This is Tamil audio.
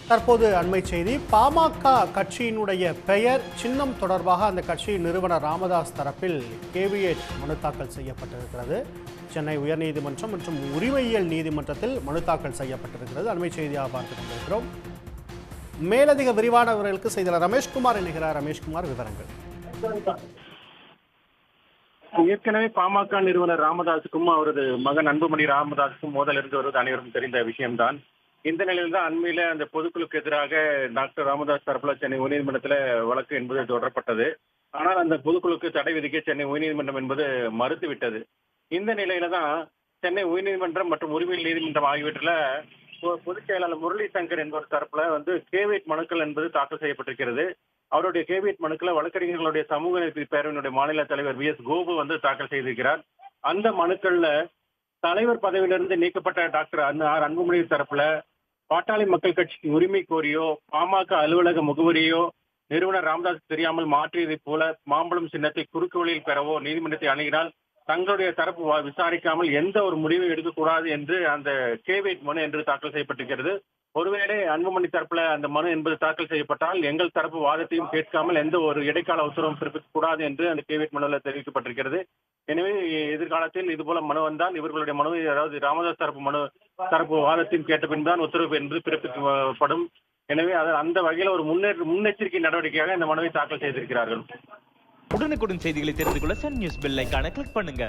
தற்போது அண்மை செய்தி. பாமக கட்சியினுடைய பெயர் சின்னம் தொடர்பாக அந்த கட்சியின் நிறுவனர் ராமதாஸ் தரப்பில் கேவியேட் மனு தாக்கல் செய்யப்பட்டிருக்கிறது. சென்னை உயர்நீதிமன்றம் மற்றும் உரிமையியல் நீதிமன்றத்தில் மனு தாக்கல் செய்யப்பட்டிருக்கிறது. அண்மை செய்தியாக பார்த்துக் கொண்டிருக்கிறோம். மேலதிக விரிவான விவரங்களுக்கு செய்தியாளர் ரமேஷ்குமார் இணைகிறார். ரமேஷ்குமார், விவரங்கள். ஏற்கனவே பாமக நிறுவனர் ராமதாஸுக்கும் அவரது மகன் அன்புமணி ராமதாஸுக்கும் மோதல் இருந்து வருவது அனைவருக்கும் தெரிந்த விஷயம்தான். இந்த நிலையில் தான் அண்மையில அந்த பொதுக்குழுக்கு எதிராக டாக்டர் ராமதாஸ் தரப்புல சென்னை உயர்நீதிமன்றத்தில் வழக்கு என்பது தொடரப்பட்டது. ஆனால் அந்த பொதுக்குழுக்கு தடை விதிக்க சென்னை உயர்நீதிமன்றம் என்பது மறுத்துவிட்டது. இந்த நிலையில தான் சென்னை உயர்நீதிமன்றம் மற்றும் உரிமையியல் நீதிமன்றம் ஆகியவற்றில் பொதுச் செயலாளர் முரளி சங்கர் என்பவர் தரப்புல கேவியட் மனுக்கள் என்பது தாக்கல் செய்யப்பட்டிருக்கிறது. அவருடைய கேவியட் மனுக்களை வழக்கறிஞர்களுடைய சமூக நீதி பேரவையினுடைய மாநில தலைவர் வி.எஸ். கோபு தாக்கல் செய்திருக்கிறார். அந்த மனுக்கள்ல தலைவர் பதவியிலிருந்து நீக்கப்பட்ட டாக்டர் அன்புமணி தரப்புல பாட்டாளி மக்கள் கட்சிக்கு உரிமை கோரியோ பாமக அலுவலக முகவரியோ நிறுவனர் ராமதாஸ் தெரியாமல் மாற்றியதைப் போல மாம்பழம் சின்னத்தை குறுக்கு வழியில் பெறவோ நீதிமன்றத்தை அணுகினால் தங்களுடைய தரப்பு விசாரிக்காமல் எந்த ஒரு முடிவை எடுக்கக்கூடாது என்று அந்த கேவியட் மனு என்று தாக்கல் செய்யப்பட்டிருக்கிறது. ஒருவேளை அன்புமணி தரப்புல அந்த மனு என்பது தாக்கல் செய்யப்பட்டால் எங்கள் தரப்பு வாதத்தையும் கேட்காமல் எந்த ஒரு இடைக்கால உத்தரவும் பிறப்பிக்க கூடாது என்று அந்த கேவியட் மனுவில் தெரிவிக்கப்பட்டிருக்கிறது. எனவே எதிர்காலத்தில் இது போல மனு வந்தால் இவர்களுடைய மனு, அதாவது ராமதாஸ் தரப்பு வாதத்தையும் கேட்ட பின்தான் உத்தரவு என்பது பிறப்பிக்கப்படும். எனவே அந்த வகையில் ஒரு முன்னெச்சரிக்கை நடவடிக்கையாக இந்த மனுவை தாக்கல் செய்திருக்கிறார்கள். உடனுக்குடன் செய்திகளை தெரிந்து கொள்ள சன் நியூஸ் பெல் ஐகானை கிளிக் பண்ணுங்க.